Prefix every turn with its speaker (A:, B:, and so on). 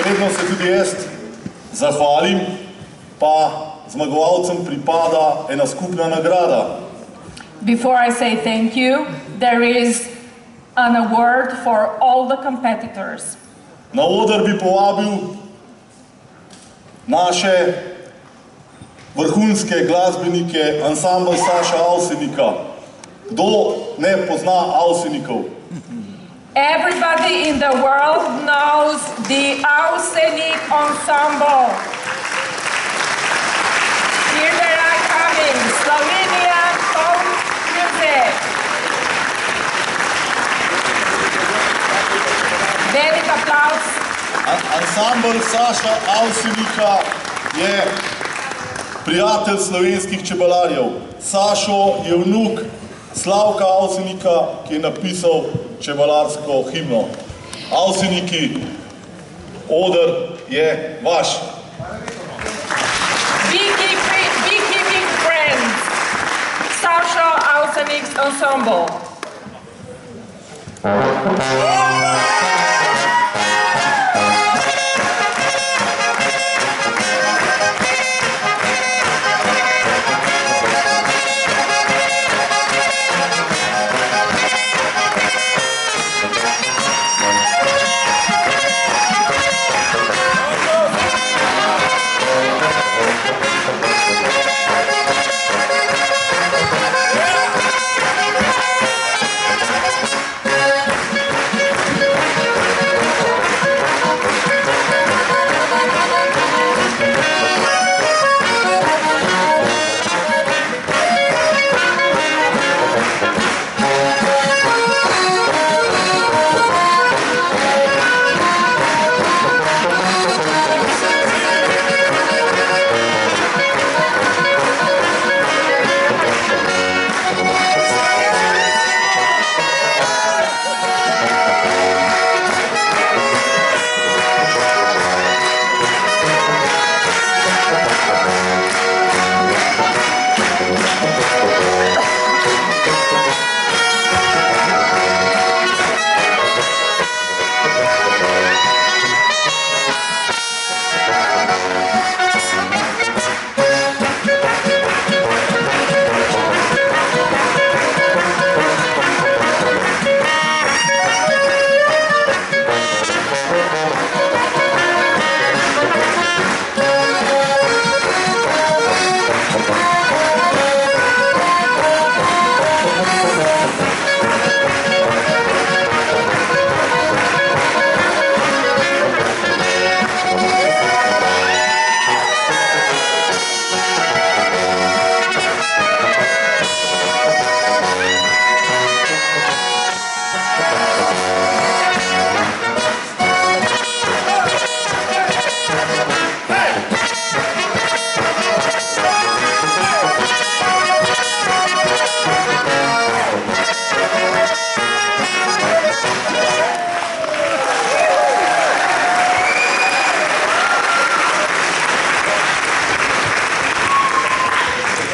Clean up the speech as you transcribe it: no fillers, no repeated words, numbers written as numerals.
A: Predno se tudi jaz zahvalim, pa zmagovalcem pripada ena skupna nagrada.
B: Before I say thank you, there is an award for all the competitors.
A: Na oder bi povabil naše vrhunske glasbenike, ansambel Saša Avsenika. Kdo ne pozna Avsenikov?
B: Everybody in the world knows the Avsenik Ansambel. Here they are coming, Slovenian folk music. Velik aplauz.
A: Ansambel Saša Avsenika je prijatelj slovenskih čebelarjev. Sašo je vnuk Slavka Avsenika, ki je napisal čebelarsko himno. Avseniki, oder je vaš.
B: Beekeeping friends, Saso Avsenik's Ensemble.